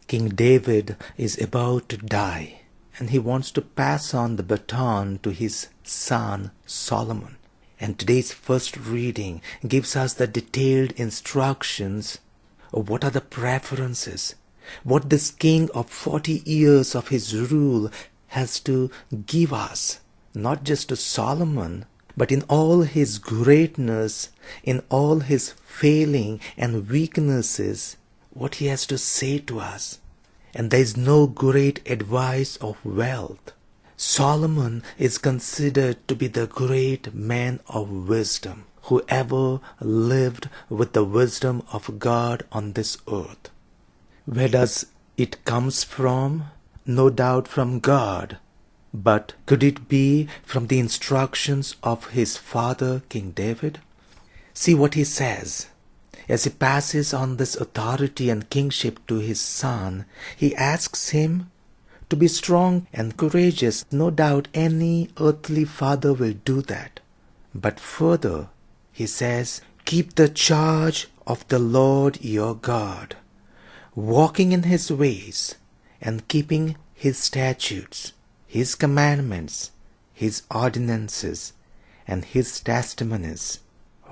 King David is about to die, and he wants to pass on the baton to his son Solomon. And today's first reading gives us the detailed instructions of what are the preferences, what this king of 40 years of his rule has to give us, not just to Solomon, but in all his greatness, in all his failing and weaknesses, what he has to say to us. And there is no great advice of wealth. Solomon is considered to be the great man of wisdom, who ever lived with the wisdom of God on this earth. Where does it comes from? No doubt from God. But could it be from the instructions of his father, King David? See what he says. As he passes on this authority and kingship to his son, he asks him to be strong and courageous. No doubt any earthly father will do that. But further, he says, keep the charge of the Lord your God, walking in his ways and keeping his statutes, his commandments, his ordinances, and his testimonies.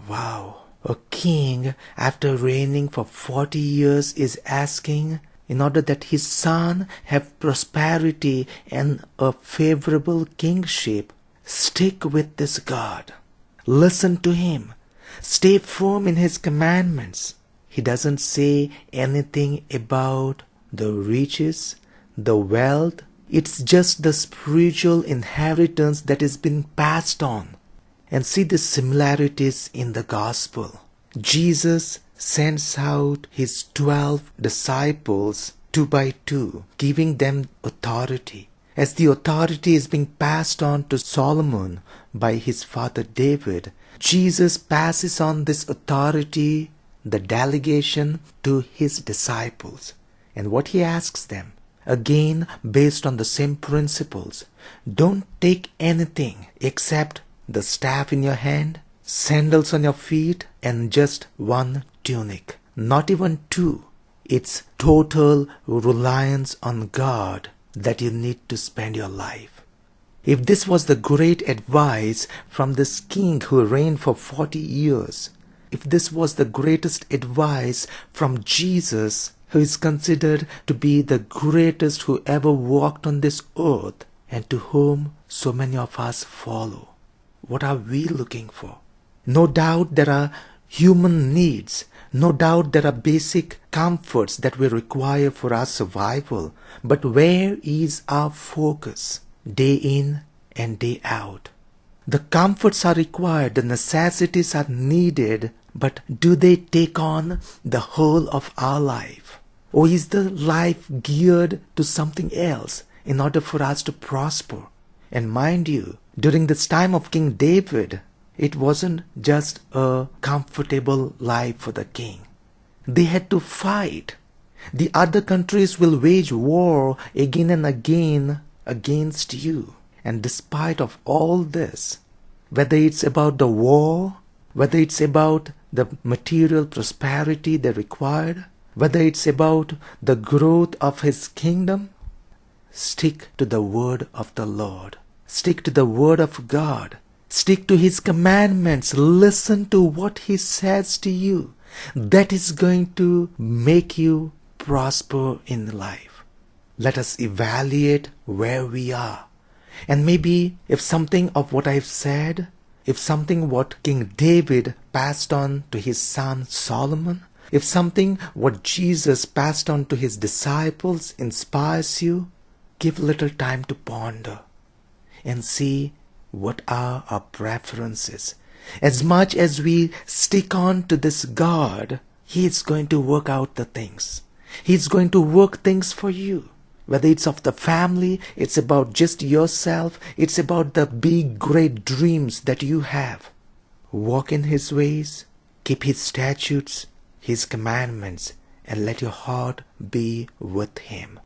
Wow! A king, after reigning for 40 years, is asking in order that his son have prosperity and a favorable kingship. Stick with this God. Listen to him. Stay firm in his commandments. He doesn't say anything about the riches, the wealth. It's just the spiritual inheritance that has been passed on. And see the similarities in the gospel. Jesus sends out his 12 disciples 2 by 2, giving them authority. As the authority is being passed on to Solomon by his father David, Jesus passes on this authority, the delegation, to his disciples. And what he asks them, again based on the same principles, don't take anything except the staff in your hand, sandals on your feet, and just one tunic. Not even two. It's total reliance on God that you need to spend your life. If this was the great advice from this king who reigned for 40 years, if this was the greatest advice from Jesus, who is considered to be the greatest who ever walked on this earth, and to whom so many of us follow, what are we looking for? No doubt there are human needs. No doubt there are basic comforts that we require for our survival. But where is our focus? Day in and day out. The comforts are required, the necessities are needed, but do they take on the whole of our life? Or is the life geared to something else in order for us to prosper? And mind you, during this time of King David, it wasn't just a comfortable life for the king. They had to fight. The other countries will wage war again and again against you. And despite of all this, whether it's about the war, whether it's about the material prosperity they required, whether it's about the growth of his kingdom, stick to the word of the Lord. Stick to the word of God. Stick to his commandments. Listen to what he says to you. That is going to make you prosper in life. Let us evaluate where we are. And maybe if something of what I've said, if something what King David passed on to his son Solomon, if something what Jesus passed on to his disciples inspires you, give little time to ponder and see what are our preferences. As much as we stick on to this God, he is going to work out the things. He's going to work things for you. Whether it's of the family, it's about just yourself, it's about the big great dreams that you have. Walk in his ways, keep his statutes, his commandments, and let your heart be with him.